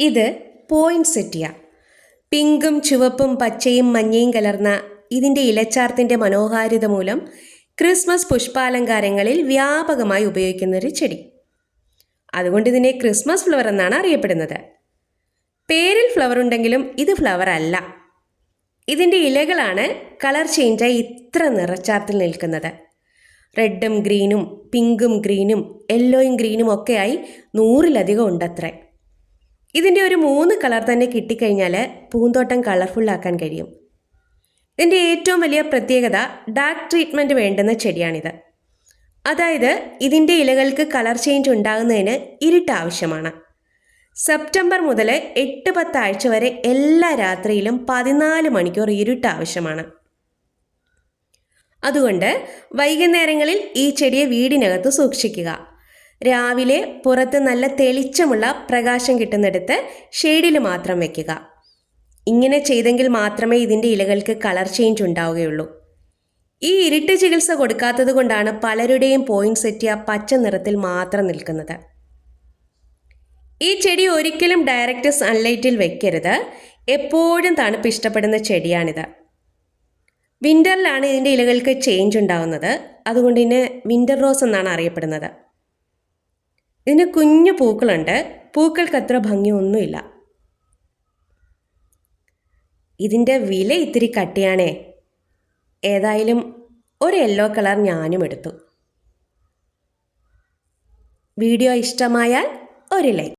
ഇത് പോയിൻസെറ്റിയ. പിങ്കും ചുവപ്പും പച്ചയും മഞ്ഞയും കലർന്ന ഇതിൻ്റെ ഇലച്ചാർത്തിൻ്റെ മനോഹാരിത മൂലം ക്രിസ്മസ് പുഷ്പാലങ്കാരങ്ങളിൽ വ്യാപകമായി ഉപയോഗിക്കുന്നൊരു ചെടി. അതുകൊണ്ട് ഇതിനെ ക്രിസ്മസ് ഫ്ലവർ എന്നാണ് അറിയപ്പെടുന്നത്. പേരിൽ ഫ്ലവർ ഉണ്ടെങ്കിലും ഇത് ഫ്ലവർ അല്ല. ഇതിൻ്റെ ഇലകളാണ് കളർ ചേഞ്ചായി ഇത്ര നിറച്ചാർത്തിൽ നിൽക്കുന്നത്. റെഡും ഗ്രീനും പിങ്കും ഗ്രീനും യെല്ലോയും ഗ്രീനും ഒക്കെയായി 100-ലധികം ഉണ്ടത്രേ. ഇതിൻ്റെ ഒരു 3 കളർ തന്നെ കിട്ടിക്കഴിഞ്ഞാൽ പൂന്തോട്ടം കളർഫുള്ളാക്കാൻ കഴിയും. ഇതിൻ്റെ ഏറ്റവും വലിയ പ്രത്യേകത ഡാർക്ക് ട്രീറ്റ്മെൻറ്റ് വേണ്ടുന്ന ചെടിയാണിത്. അതായത് ഇതിൻ്റെ ഇലകൾക്ക് കളർ ചേഞ്ച് ഉണ്ടാകുന്നതിന് ഇരുട്ട് ആവശ്യമാണ്. സെപ്റ്റംബർ മുതൽ 8-10 ആഴ്ച വരെ എല്ലാ രാത്രിയിലും 14 മണിക്കൂർ ഇരുട്ട് ആവശ്യമാണ്. അതുകൊണ്ട് വൈകുന്നേരങ്ങളിൽ ഈ ചെടിയെ വീടിനകത്ത് സൂക്ഷിക്കുക. രാവിലെ പുറത്ത് നല്ല തെളിച്ചമുള്ള പ്രകാശം കിട്ടുന്നിടത്ത് ഷെയ്ഡിൽ മാത്രം വയ്ക്കുക. ഇങ്ങനെ ചെയ്തെങ്കിൽ മാത്രമേ ഇതിൻ്റെ ഇലകൾക്ക് കളർ ചേഞ്ച് ഉണ്ടാവുകയുള്ളൂ. ഈ ഇരുട്ട് ചികിത്സ കൊടുക്കാത്തത് കൊണ്ടാണ് പലരുടെയും പോയിൻസെറ്റിയ പച്ച നിറത്തിൽ മാത്രം നിൽക്കുന്നത്. ഈ ചെടി ഒരിക്കലും ഡയറക്റ്റ് സൺലൈറ്റിൽ വെക്കരുത്. എപ്പോഴും തണുപ്പ് ഇഷ്ടപ്പെടുന്ന ചെടിയാണിത്. വിൻ്ററിലാണ് ഇതിൻ്റെ ഇലകൾക്ക് ചേഞ്ച് ഉണ്ടാകുന്നത്. അതുകൊണ്ട് ഇതിന് വിൻ്റർ റോസ് എന്നാണ് അറിയപ്പെടുന്നത്. ഇതിന് കുഞ്ഞു പൂക്കളുണ്ട്. പൂക്കൾക്ക് അത്ര ഭംഗിയൊന്നുമില്ല. ഇതിൻ്റെ വില ഇത്തിരി കട്ടിയാണേ. ഏതായാലും ഒരു യെല്ലോ കളർ ഞാനും എടുത്തു. വീഡിയോ ഇഷ്ടമായാൽ ഒരു ലൈക്ക്.